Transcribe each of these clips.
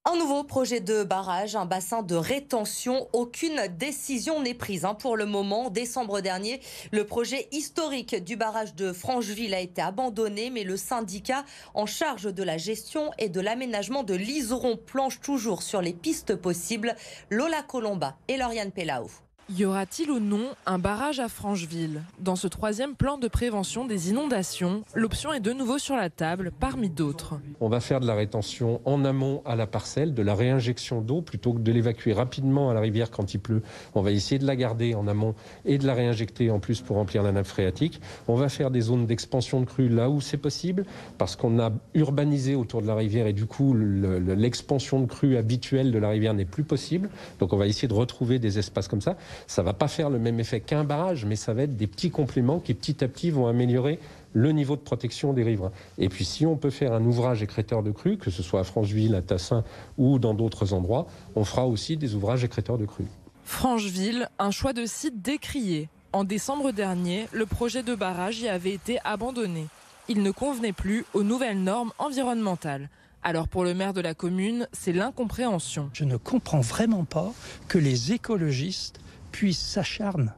Un nouveau projet de barrage, un bassin de rétention. Aucune décision n'est prise pour le moment. En décembre dernier, le projet historique du barrage de Francheville a été abandonné, mais le syndicat en charge de la gestion et de l'aménagement de l'Iseron planche toujours sur les pistes possibles. Lola Colomba et Lauriane Pellao. Y aura-t-il ou non un barrage à Francheville? Dans ce troisième plan de prévention des inondations, l'option est de nouveau sur la table parmi d'autres. On va faire de la rétention en amont à la parcelle, de la réinjection d'eau plutôt que de l'évacuer rapidement à la rivière quand il pleut. On va essayer de la garder en amont et de la réinjecter en plus pour remplir la nappe phréatique. On va faire des zones d'expansion de crues là où c'est possible parce qu'on a urbanisé autour de la rivière et du coup l'expansion de crues habituelle de la rivière n'est plus possible. Donc on va essayer de retrouver des espaces comme ça. Ça ne va pas faire le même effet qu'un barrage, mais ça va être des petits compléments qui petit à petit vont améliorer le niveau de protection des riverains. Et puis si on peut faire un ouvrage écrêteur de crues, que ce soit à Francheville, à Tassin ou dans d'autres endroits, on fera aussi des ouvrages écrêteurs de crues. Francheville, un choix de site décrié. En décembre dernier, le projet de barrage y avait été abandonné. Il ne convenait plus aux nouvelles normes environnementales. Alors pour le maire de la commune, c'est l'incompréhension. Je ne comprends vraiment pas que les écologistes puissent s'acharner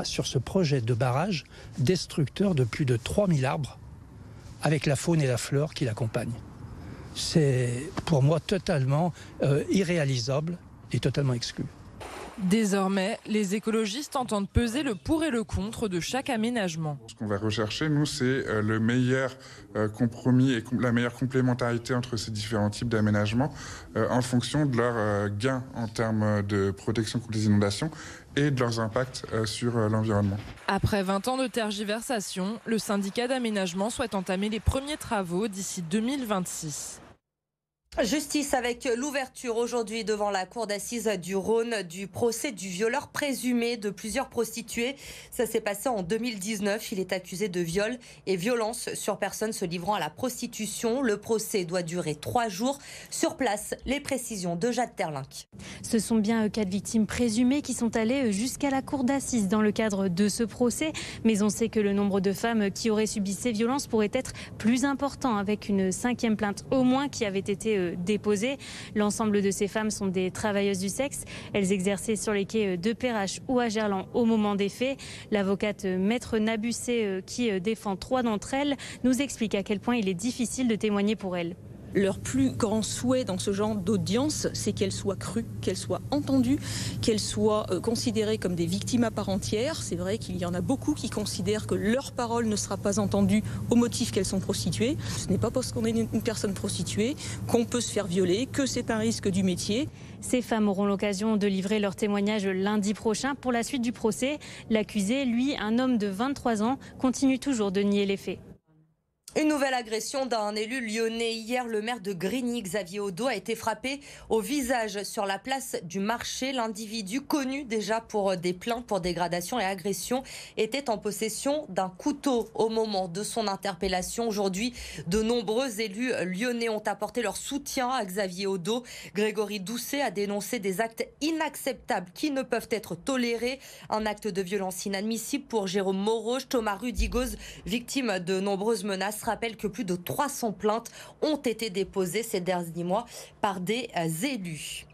sur ce projet de barrage destructeur de plus de 3000 arbres avec la faune et la flore qui l'accompagnent. C'est pour moi totalement irréalisable et totalement exclu. Désormais, les écologistes entendent peser le pour et le contre de chaque aménagement. Ce qu'on va rechercher, nous, c'est le meilleur compromis et la meilleure complémentarité entre ces différents types d'aménagements en fonction de leurs gains en termes de protection contre les inondations et de leurs impacts sur l'environnement. Après 20 ans de tergiversation, le syndicat d'aménagement souhaite entamer les premiers travaux d'ici 2026. Justice avec l'ouverture aujourd'hui devant la cour d'assises du Rhône du procès du violeur présumé de plusieurs prostituées. Ça s'est passé en 2019. Il est accusé de viol et violence sur personne se livrant à la prostitution. Le procès doit durer 3 jours. Sur place, les précisions de Jade Terlinck. Ce sont bien 4 victimes présumées qui sont allées jusqu'à la cour d'assises dans le cadre de ce procès. Mais on sait que le nombre de femmes qui auraient subi ces violences pourrait être plus important, avec une 5e plainte au moins qui avait été déposées. L'ensemble de ces femmes sont des travailleuses du sexe. Elles exerçaient sur les quais de Perrache ou à Gerland au moment des faits. L'avocate Maître Nabussé, qui défend 3 d'entre elles, nous explique à quel point il est difficile de témoigner pour elles. Leur plus grand souhait dans ce genre d'audience, c'est qu'elles soient crues, qu'elles soient entendues, qu'elles soient considérées comme des victimes à part entière. C'est vrai qu'il y en a beaucoup qui considèrent que leur parole ne sera pas entendue au motif qu'elles sont prostituées. Ce n'est pas parce qu'on est une personne prostituée qu'on peut se faire violer, que c'est un risque du métier. Ces femmes auront l'occasion de livrer leur témoignage lundi prochain pour la suite du procès. L'accusé, lui, un homme de 23 ans, continue toujours de nier les faits. Une nouvelle agression d'un élu lyonnais. Hier, le maire de Grigny, Xavier Odo, a été frappé au visage sur la place du marché. L'individu, connu déjà pour des plaintes pour dégradation et agression, était en possession d'un couteau au moment de son interpellation. Aujourd'hui, de nombreux élus lyonnais ont apporté leur soutien à Xavier Odo. Grégory Doucet a dénoncé des actes inacceptables qui ne peuvent être tolérés. Un acte de violence inadmissible pour Jérôme Moroge. Thomas Rudigoz, victime de nombreuses menaces, rappelle que plus de 300 plaintes ont été déposées ces derniers mois par des élus.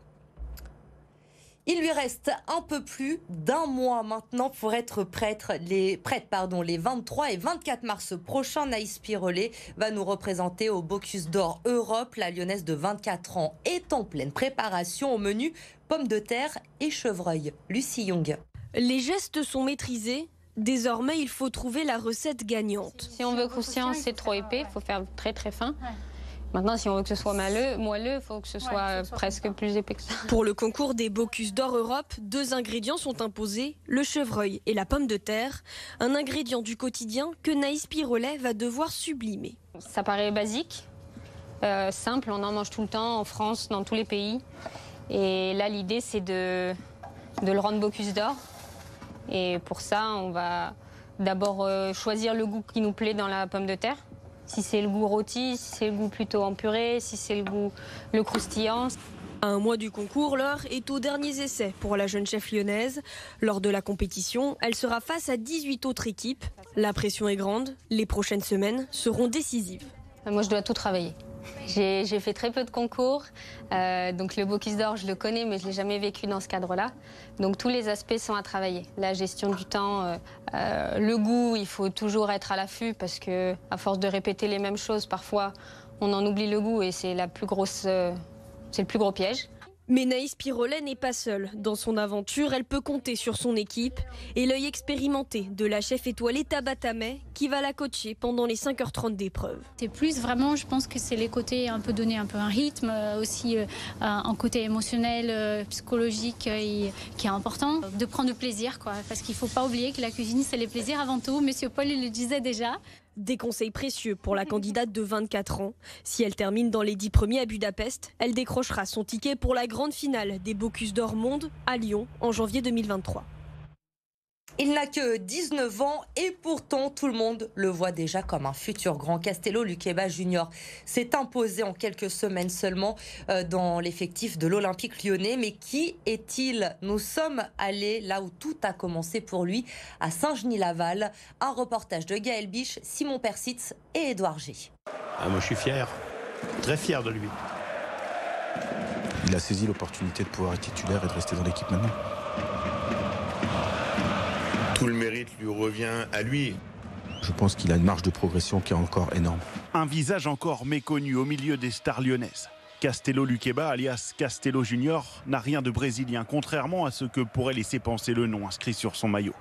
Il lui reste un peu plus d'1 mois maintenant pour être prête les 23 et 24 mars prochains. Naïs Pirelet va nous représenter au Bocuse d'Or Europe. La Lyonnaise de 24 ans est en pleine préparation. Au menu, pommes de terre et chevreuil. Lucie Young. Les gestes sont maîtrisés. Désormais, il faut trouver la recette gagnante. Si on veut croustillant, c'est trop épais, il faut faire très très fin. Maintenant, si on veut que ce soit moelleux, il faut que ce soit presque plus épais que ça. Pour le concours des Bocuse d'Or Europe, 2 ingrédients sont imposés, le chevreuil et la pomme de terre. Un ingrédient du quotidien que Naïs Pirelet va devoir sublimer. Ça paraît basique, simple, on en mange tout le temps en France, dans tous les pays. Et là, l'idée, c'est de le rendre Bocuse d'Or. Et pour ça, on va d'abord choisir le goût qui nous plaît dans la pomme de terre. Si c'est le goût rôti, si c'est le goût plutôt en purée, si c'est le croustillant. À 1 mois du concours, l'heure est aux derniers essais pour la jeune chef lyonnaise. Lors de la compétition, elle sera face à 18 autres équipes. La pression est grande, les prochaines semaines seront décisives. Moi, je dois tout travailler. J'ai fait très peu de concours, donc le Bocuse d'Or, je le connais, mais je ne l'ai jamais vécu dans ce cadre-là. Donc tous les aspects sont à travailler. La gestion du temps, le goût, il faut toujours être à l'affût parce que à force de répéter les mêmes choses, parfois on en oublie le goût et c'est le plus gros piège. Mais Naïs Pirolet n'est pas seule. Dans son aventure, elle peut compter sur son équipe et l'œil expérimenté de la chef étoilée Tabata May qui va la coacher pendant les 5h30 d'épreuve. C'est plus vraiment, je pense que c'est les côtés un peu donner un peu un rythme, aussi un côté émotionnel, psychologique qui est important. De prendre du plaisir, quoi, parce qu'il ne faut pas oublier que la cuisine, c'est les plaisirs avant tout. Monsieur Paul, il le disait déjà. Des conseils précieux pour la candidate de 24 ans. Si elle termine dans les 10 premiers à Budapest, elle décrochera son ticket pour la grande finale des Bocuse d'Or Monde à Lyon en janvier 2023. Il n'a que 19 ans et pourtant tout le monde le voit déjà comme un futur grand. Castello Luqueba Junior s'est imposé en quelques semaines seulement dans l'effectif de l'Olympique lyonnais. Mais qui est-il? Nous sommes allés là où tout a commencé pour lui, à Saint-Genis-Laval. Un reportage de Gaël Biche, Simon Persitz et Édouard G. Moi je suis fier, très fier de lui. Il a saisi l'opportunité de pouvoir être titulaire et de rester dans l'équipe maintenant. Tout le mérite lui revient à lui. Je pense qu'il a une marge de progression qui est encore énorme. Un visage encore méconnu au milieu des stars lyonnaises. Castello Luqueba, alias Castello Junior, n'a rien de brésilien, contrairement à ce que pourrait laisser penser le nom inscrit sur son maillot.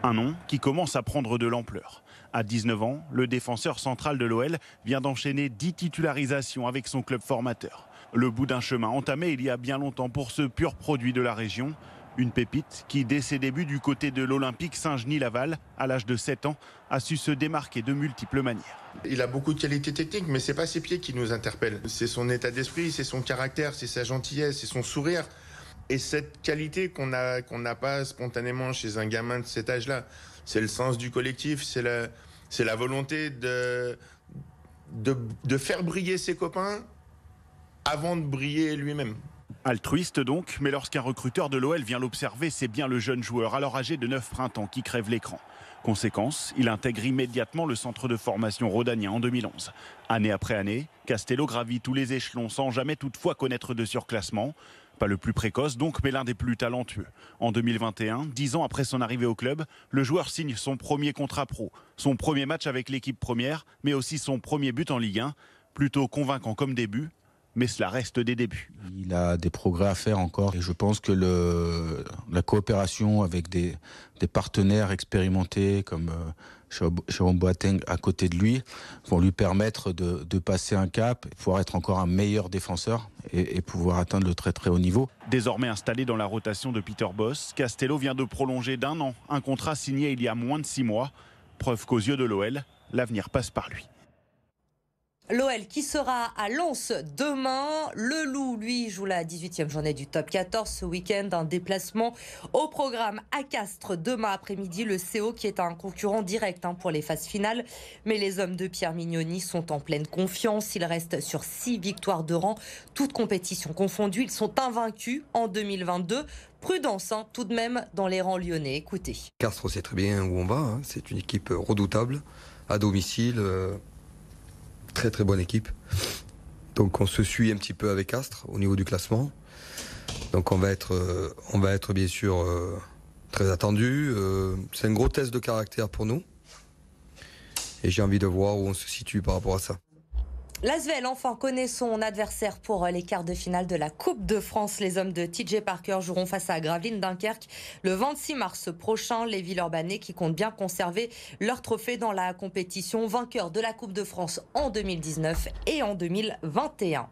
Un nom qui commence à prendre de l'ampleur. À 19 ans, le défenseur central de l'OL vient d'enchaîner 10 titularisations avec son club formateur. Le bout d'un chemin entamé il y a bien longtemps pour ce pur produit de la région. Une pépite qui, dès ses débuts du côté de l'Olympique Saint-Genis-Laval, à l'âge de 7 ans, a su se démarquer de multiples manières. Il a beaucoup de qualités techniques, mais c'est pas ses pieds qui nous interpellent. C'est son état d'esprit, c'est son caractère, c'est sa gentillesse, c'est son sourire. Et cette qualité qu'on n'a pas spontanément chez un gamin de cet âge-là, c'est le sens du collectif, c'est la volonté de faire briller ses copains avant de briller lui-même. Altruiste donc, mais lorsqu'un recruteur de l'OL vient l'observer, c'est bien le jeune joueur, alors âgé de 9 printemps, qui crève l'écran. Conséquence, il intègre immédiatement le centre de formation rhodanien en 2011. Année après année, Castello gravit tous les échelons sans jamais toutefois connaître de surclassement. Pas le plus précoce donc, mais l'un des plus talentueux. En 2021, 10 ans après son arrivée au club, le joueur signe son premier contrat pro, son premier match avec l'équipe première, mais aussi son premier but en Ligue 1. Plutôt convaincant comme début, mais cela reste des débuts. Il a des progrès à faire encore et je pense que la coopération avec des partenaires expérimentés comme Jérôme Boateng à côté de lui vont lui permettre de passer un cap, pouvoir être encore un meilleur défenseur et pouvoir atteindre le très très haut niveau. Désormais installé dans la rotation de Peter Bosz, Castello vient de prolonger d'1 an, un contrat signé il y a moins de 6 mois. Preuve qu'aux yeux de l'OL, l'avenir passe par lui. L'OL qui sera à Lens demain. Le Loup, lui, joue la 18e journée du top 14 ce week-end. Un déplacement au programme à Castres demain après-midi. Le CO qui est un concurrent direct pour les phases finales. Mais les hommes de Pierre Mignoni sont en pleine confiance. Ils restent sur 6 victoires de rang, toutes compétitions confondues. Ils sont invaincus en 2022. Prudence tout de même dans les rangs lyonnais. Écoutez. Castres sait très bien où on va. C'est une équipe redoutable, à domicile. Très très bonne équipe. Donc on se suit un petit peu avec Castres au niveau du classement. Donc on va être bien sûr très attendu. C'est un gros test de caractère pour nous. Et j'ai envie de voir où on se situe par rapport à ça. L'Asvel enfin connaît son adversaire pour les quarts de finale de la Coupe de France. Les hommes de TJ Parker joueront face à Gravelines Dunkerque le 26 mars prochain. Les Villeurbanais qui comptent bien conserver leur trophée dans la compétition, vainqueurs de la Coupe de France en 2019 et en 2021.